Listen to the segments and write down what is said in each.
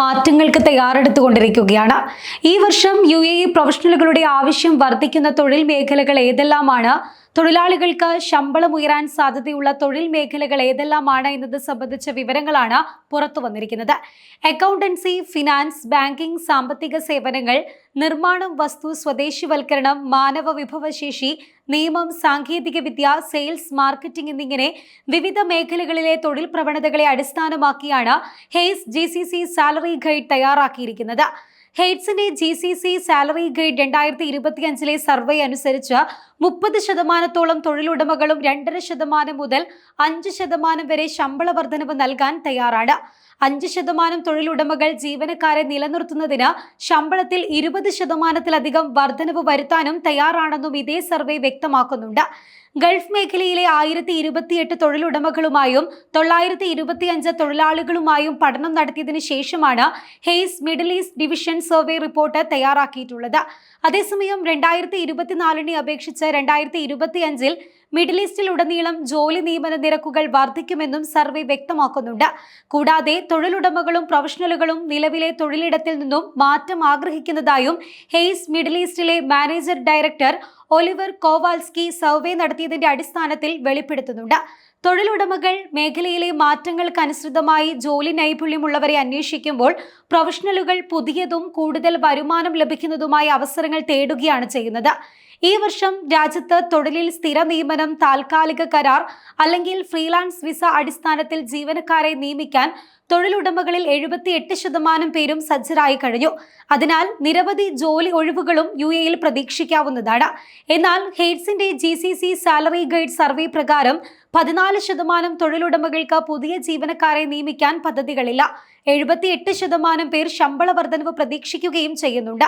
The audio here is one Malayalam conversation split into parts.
മാറ്റങ്ങൾക്ക് തയ്യാറെടുത്തുകൊണ്ടിരിക്കുകയാണ്. ഈ വർഷം UAE പ്രൊഫഷണലുകളുടെ ആവശ്യം വർദ്ധിക്കുന്ന തൊഴിൽ മേഖലകൾ ഏതെല്ലാമാണ്, തൊഴിലാളികൾക്ക് ശമ്പളം ഉയരാൻ സാധ്യതയുള്ള തൊഴിൽ മേഖലകൾ ഏതെല്ലാമാണ് എന്നത് സംബന്ധിച്ച വിവരങ്ങളാണ് പുറത്തു വന്നിരിക്കുന്നത്. അക്കൗണ്ടൻസി, ഫിനാൻസ്, ബാങ്കിംഗ്, സാമ്പത്തിക സേവനങ്ങൾ, നിർമ്മാണം, വസ്തു സ്വദേശിവൽക്കരണം, മാനവ വിഭവശേഷി, നിയമം, സാങ്കേതികവിദ്യ, സെയിൽസ്, മാർക്കറ്റിംഗ് എന്നിങ്ങനെ വിവിധ മേഖലകളിലെ തൊഴിൽ പ്രവണതകളെ അടിസ്ഥാനമാക്കിയാണ് ഹെയ്സ് GCC സാലറി ഗൈഡ് തയ്യാറാക്കിയിരിക്കുന്നത്. ഹെയ്റ്റ്സിന്റെ GCC സാലറി ഗൈഡ് 2025 സർവേ അനുസരിച്ച് 30% തൊഴിലുടമകളും 2.5% മുതൽ 5% വരെ ശമ്പള വർധനവ് നൽകാൻ തയ്യാറാണ്. 5% തൊഴിലുടമകൾ ജീവനക്കാരെ നിലനിർത്തുന്നതിന് ശമ്പളത്തിൽ 20%-ലധികം വർധനവ് വരുത്താനും തയ്യാറാണെന്നും ഇതേ സർവേ വ്യക്തമാക്കുന്നുണ്ട്. ഗൾഫ് മേഖലയിലെ 1028 തൊഴിലുടമകളുമായും 925 തൊഴിലാളികളുമായും പഠനം നടത്തിയതിനു ശേഷമാണ് Hayes middle east division survey report തയ്യാറാക്കിയിട്ടുള്ളത്. അതേസമയം 2024 അപേക്ഷിച്ച് 2025 മിഡിൽ ഈസ്റ്റിലുടനീളം ജോലി നിയമന നിരക്കുകൾ വർദ്ധിക്കുമെന്നും സർവേ വ്യക്തമാക്കുന്നുണ്ട്. കൂടാതെ തൊഴിലുടമകളും പ്രൊഫഷണലുകളും നിലവിലെ തൊഴിലിടത്തിൽ നിന്നും മാറ്റം ആഗ്രഹിക്കുന്നതായും ഹെയ്സ് മിഡിൽ ഈസ്റ്റിലെ manager director Oliver Kowalski survey നടത്തിയതിന്റെ അടിസ്ഥാനത്തിൽ വെളിപ്പെടുത്തുന്നുണ്ട്. തൊഴിലുടമകൾ മേഖലയിലെ മാറ്റങ്ങൾക്കനുസൃതമായി ജോലി നൈപുണ്യമുള്ളവരെ അന്വേഷിക്കുമ്പോൾ പ്രൊഫഷണലുകൾ പുതിയതും കൂടുതൽ വരുമാനം ലഭിക്കുന്നതുമായ അവസരങ്ങൾ തേടുകയാണ് ചെയ്യുന്നത്. ഈ വർഷം രാജ്യത്ത് തൊഴിലിൽ സ്ഥിര നിയമനം, താൽക്കാലിക കരാർ അല്ലെങ്കിൽ ഫ്രീലാൻസ് വിസ അടിസ്ഥാനത്തിൽ ജീവനക്കാരെ നിയമിക്കാൻ തൊഴിലുടമകളിൽ 78% പേരും സജ്ജരായി കഴിഞ്ഞു. അതിനാൽ നിരവധി ജോലി ഒഴിവുകളും UAEയിൽ പ്രതീക്ഷിക്കാവുന്നതാണ്. എന്നാൽ ഹെയ്റ്റ്സിന്റെ GCC സാലറി ഗൈഡ് സർവേ പ്രകാരം 14% തൊഴിലുടമകൾക്ക് പുതിയ ജീവനക്കാരെ നിയമിക്കാൻ പദ്ധതികളില്ല. 78% പേർ ശമ്പള വർധനവ് പ്രതീക്ഷിക്കുകയും ചെയ്യുന്നുണ്ട്.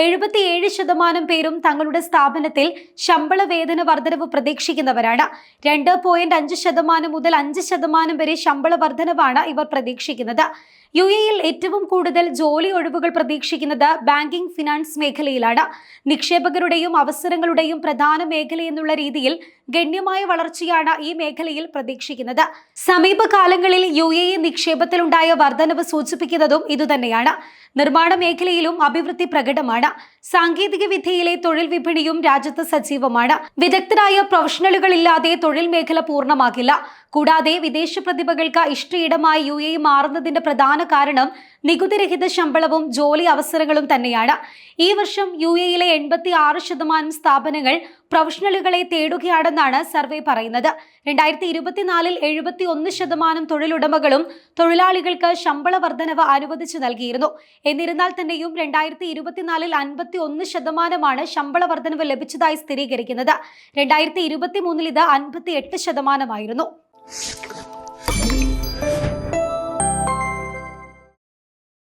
77% പേരും തങ്ങളുടെ സ്ഥാപനത്തിൽ ശമ്പള വേതന വർധനവ് പ്രതീക്ഷിക്കുന്നവരാണ്. 2.5% മുതൽ 5% വരെ ശമ്പള വർധനവാണ് ഇവർ പ്രതീക്ഷിക്കുന്നത്. UAEയിൽ ഏറ്റവും കൂടുതൽ ജോലി ഒഴിവുകൾ പ്രതീക്ഷിക്കുന്നത് ബാങ്കിംഗ്, ഫിനാൻസ് മേഖലയിലാണ്. നിക്ഷേപകരുടെയും അവസരങ്ങളുടെയും പ്രധാന മേഖലയെന്നുള്ള രീതിയിൽ ഗണ്യമായ വളർച്ചയാണ് ഈ മേഖലയിൽ പ്രതീക്ഷിക്കുന്നത്. സമീപകാലങ്ങളിൽ UAE നിക്ഷേപത്തിലുണ്ടായ വർധനവ് സൂചിപ്പിക്കുന്നതും ഇതുതന്നെയാണ്. നിർമ്മാണ മേഖലയിലും അഭിവൃദ്ധി പ്രകടമാണ്. സാങ്കേതിക വിദ്യയിലെ തൊഴിൽ വിപണിയും രാജ്യത്ത് സജീവമാണ്. വിദഗ്ധരായ പ്രൊഫഷണലുകളില്ലാതെ തൊഴിൽ മേഖല പൂർണ്ണമാകില്ല. കൂടാതെ വിദേശ പ്രതിഭകൾക്ക് ഇഷ്ടയിടമായി UAE മാറുന്നതിന്റെ പ്രധാന കാരണം നികുതിരഹിത ശമ്പളവും ജോലി അവസരങ്ങളും തന്നെയാണ്. ഈ വർഷം UAEയിലെ 86% സ്ഥാപനങ്ങൾ പ്രൊഫഷണലുകളെ തേടുകയാണെന്നാണ് സർവേ പറയുന്നത്. 2024 71% തൊഴിലുടമകളും തൊഴിലാളികൾക്ക് ശമ്പള വർധനവ് അനുവദിച്ചു നൽകിയിരുന്നു. എന്നിരുന്നാൽ തന്നെയും 2024 51% ശമ്പള വർധനവ് ലഭിച്ചതായി സ്ഥിരീകരിക്കുന്നത്. 2023 ഇത് 58%